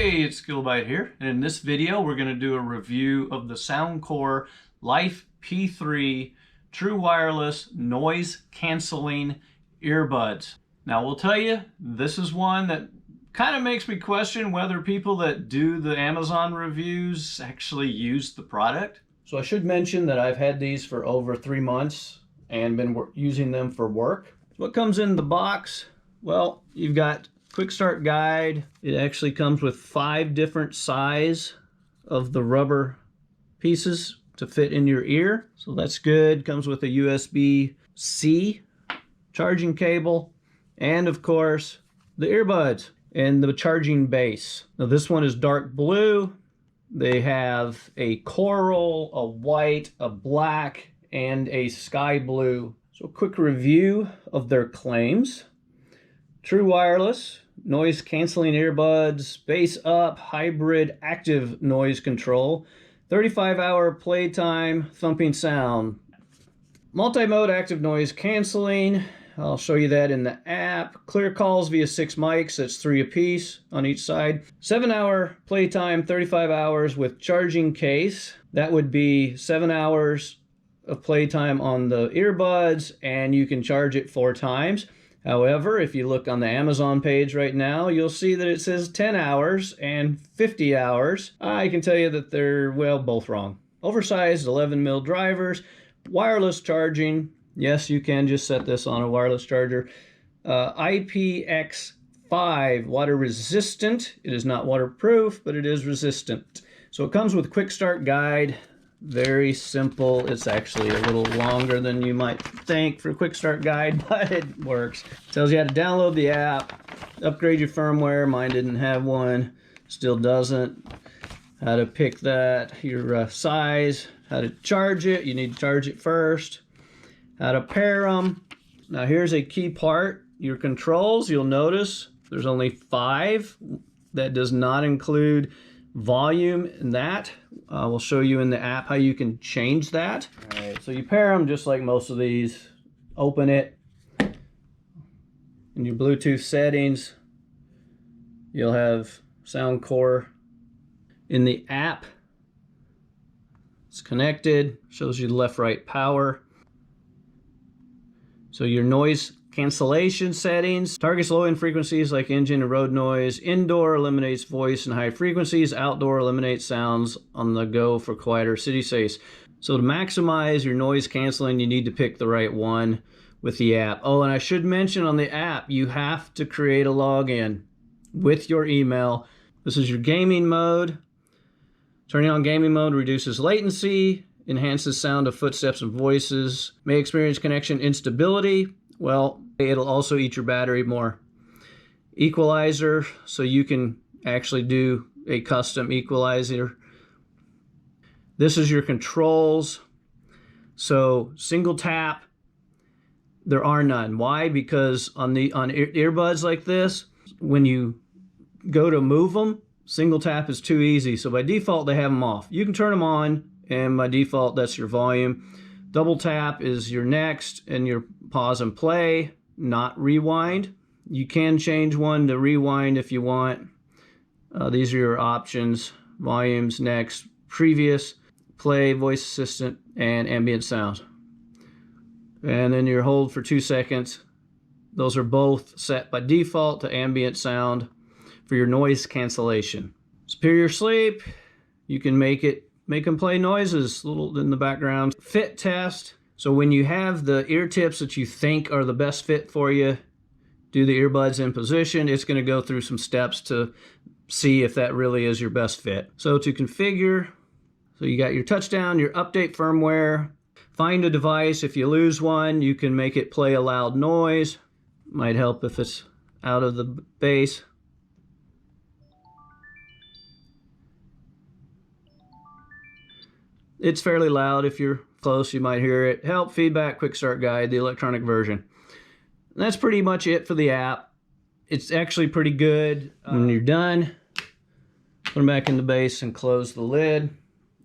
Hey, it's Skillbyte here, and in this video we're going to do a review of the Soundcore Life P3 True Wireless Noise Canceling Earbuds. Now we'll tell you, this is one that kind of makes me question whether people that do the Amazon reviews actually use the product. So I should mention that I've had these for over 3 months and been using them for work. What comes in the box? Well, you've got quick start guide. It actually comes with 5 different size of the rubber pieces to fit in your ear. So that's good. Comes with a USB-C charging cable and of course the earbuds and the charging base. Now this one is dark blue. They have a coral, a white, a black, and a sky blue. So quick review of their claims. True wireless, noise canceling earbuds, bass up, hybrid active noise control, 35-hour playtime, thumping sound. Multi-mode active noise canceling, I'll show you that in the app. Clear calls via 6 mics, that's 3 apiece on each side. 7-hour playtime, 35 hours with charging case. That would be 7 hours of playtime on the earbuds, and you can charge it 4 times. However, if you look on the Amazon page right now, you'll see that it says 10 hours and 50 hours. I can tell you that they're, well, both wrong. Oversized 11mm drivers, wireless charging. Yes, you can just set this on a wireless charger. IPX5, water resistant. It is not waterproof, but it is resistant. So it comes with quick start guide. Very simple. It's actually a little longer than you might think for a quick start guide, but it works. Tells you how to download the app, upgrade your firmware. Mine didn't have one, still doesn't. How to pick that, your size, how to charge it. You need to charge it first. How to pair them. Now here's a key part. Your controls, you'll notice there's only 5. That does not include volume in that. We'll show you in the app how you can change that. All right, so you pair them just like most of these. Open it. In your Bluetooth settings, you'll have Soundcore. In the app, it's connected. Shows you the left-right power. So your noise cancellation settings. Targets low-end frequencies like engine and road noise. Indoor eliminates voice and high frequencies. Outdoor eliminates sounds on the go for quieter city space. So to maximize your noise canceling, you need to pick the right one with the app. Oh, and I should mention on the app, you have to create a login with your email. This is your gaming mode. Turning on gaming mode reduces latency, enhances sound of footsteps and voices, may experience connection instability. Well, it'll also eat your battery more. Equalizer, so you can actually do a custom equalizer. This is your controls. So single tap, there are none. Why? Because on earbuds like this, when you go to move them, single tap is too easy. So by default, they have them off. You can turn them on, and by default, that's your volume. Double tap is your next, and your pause and play, not rewind. You can change one to rewind if you want. These are your options. Volumes, next, previous, play, voice assistant, and ambient sound. And then your hold for 2 seconds. Those are both set by default to ambient sound for your noise cancellation. Superior sleep, you can make them play noises little in the background. Fit test. So when you have the ear tips that you think are the best fit for you, do the earbuds in position. It's going to go through some steps to see if that really is your best fit. So to configure, so you got your touchdown, your update firmware, find a device. If you lose one, you can make it play a loud noise. Might help if it's out of the base. It's fairly loud. If you're close, you might hear it. Help, feedback, quick start guide, the electronic version. And that's pretty much it for the app. It's actually pretty good. When you're done, put them back in the base and close the lid,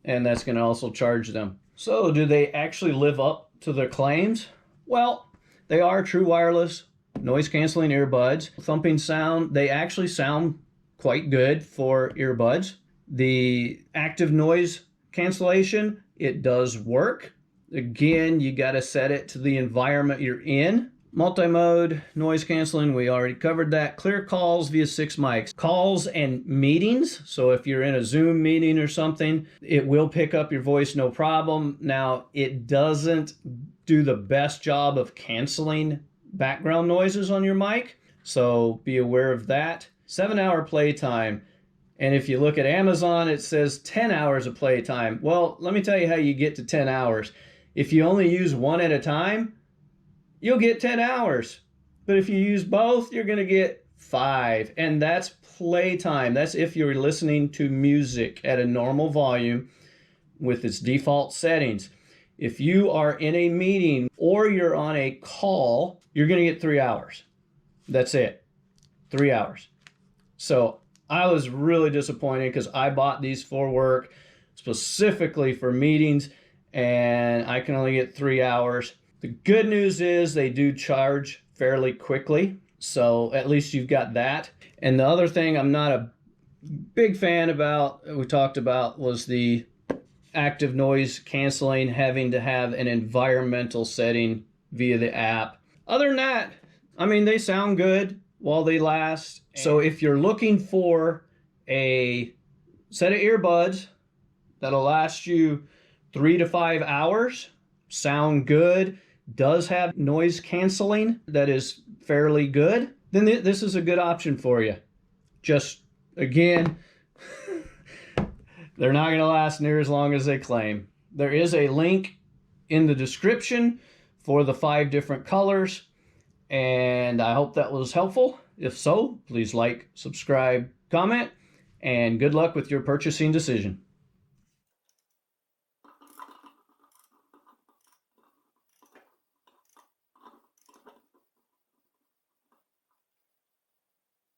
and that's going to also charge them. So do they actually live up to their claims? Well, they are true wireless noise canceling earbuds. Thumping sound, they actually sound quite good for earbuds. The active noise cancellation, it does work. Again, you got to set it to the environment you're in. Multi-mode noise canceling, we already covered that. Clear calls via 6 mics. Calls and meetings, so if you're in a Zoom meeting or something, it will pick up your voice no problem. Now, it doesn't do the best job of canceling background noises on your mic, so be aware of that. 7-hour playtime. And if you look at Amazon, it says 10 hours of playtime. Well, let me tell you how you get to 10 hours. If you only use one at a time, you'll get 10 hours. But if you use both, you're going to get 5. And that's playtime. That's if you're listening to music at a normal volume with its default settings. If you are in a meeting or you're on a call, you're going to get 3 hours. That's it. 3 hours. So I was really disappointed because I bought these for work specifically for meetings, and I can only get 3 hours. The good news is they do charge fairly quickly, so at least you've got that. And the other thing I'm not a big fan about, we talked about, was the active noise canceling, having to have an environmental setting via the app. Other than that, I mean, they sound good while they last. So if you're looking for a set of earbuds that'll last you 3 to 5 hours, sound good, does have noise canceling that is fairly good, then this is a good option for you. Just, again, they're not going to last near as long as they claim. There is a link in the description for the 5 different colors, and I hope that was helpful. If so, please like, subscribe, comment, and good luck with your purchasing decision.